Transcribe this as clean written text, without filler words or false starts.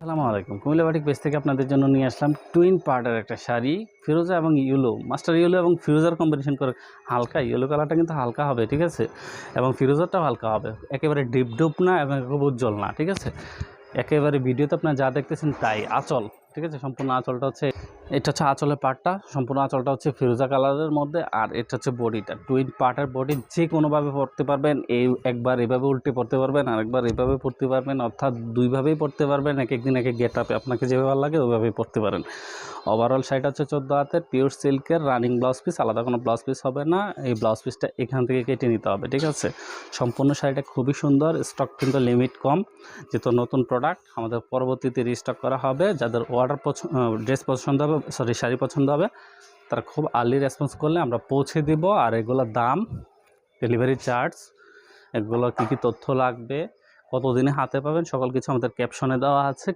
আসসালামু আলাইকুম। Comilla batik page থেকে আপনাদের জন্য নিয়ে আসলাম টুইন পার্টের একটা শাড়ি, ফিরোজা এবং ইয়েলো, মাস্টার ইয়েলো এবং ফিরোজার কম্বিনেশন করে হালকা ইয়েলো কালারটা কিন্তু হালকা হবে, ঠিক আছে? এবং ফিরোজারটাও হালকা হবে, একেবারে ডিপ ডুপ না এবং একেবারে উজ্জ্বল না, ঠিক আছে? একেবারে ভিডিওতে আপনারা যা দেখতেছেন তাই। আঁচল, ঠিক আছে? সম্পূর্ণ আঁচলটা হচ্ছে, এটা হচ্ছে আঁচলের পার্টটা, সম্পূর্ণ আঁচলটা হচ্ছে ফিরোজা কালারের মধ্যে, আর এটা হচ্ছে বডিটা। টুইন পার্টের বডি যে কোনোভাবে পরতে পারবেন, এই একবার এভাবে উল্টে পরতে পারবেন, আর একবার এভাবে পরতে পারবেন, অর্থাৎ দুইভাবেই পরতে পারবেন। এক একদিন এক এক গেট আপে আপনাকে যেভাবে ভালো লাগে ওইভাবেই পরতে পারেন। ওভারঅল শাড়িটা হচ্ছে 14 হাতের পিওর সিল্কের রানিং ব্লাউজ পিস, আলাদা কোনো ব্লাউজ পিস হবে না। এই ব্লাউজ পিসটা এখান থেকে কেটে নিতে হবে, ঠিক আছে? সম্পূর্ণ শাড়িটা খুবই সুন্দর, স্টক কিন্তু লিমিট কম, যেহেতু নতুন প্রোডাক্ট আমাদের পরবর্তীতে রিস্টক করা হবে। যাদের ড্রেস পছন্দ হবে, শাড়ি পছন্দ হবে, তারা খুব আর্লি রেসপন্স করলে আমরা পৌঁছে দিব। আর এগুলোর দাম, ডেলিভারি চার্জ, এগুলো কী কী তথ্য লাগবে, কতদিনে হাতে পাবেন, সকল কিছু আমাদের ক্যাপশনে দেওয়া আছে।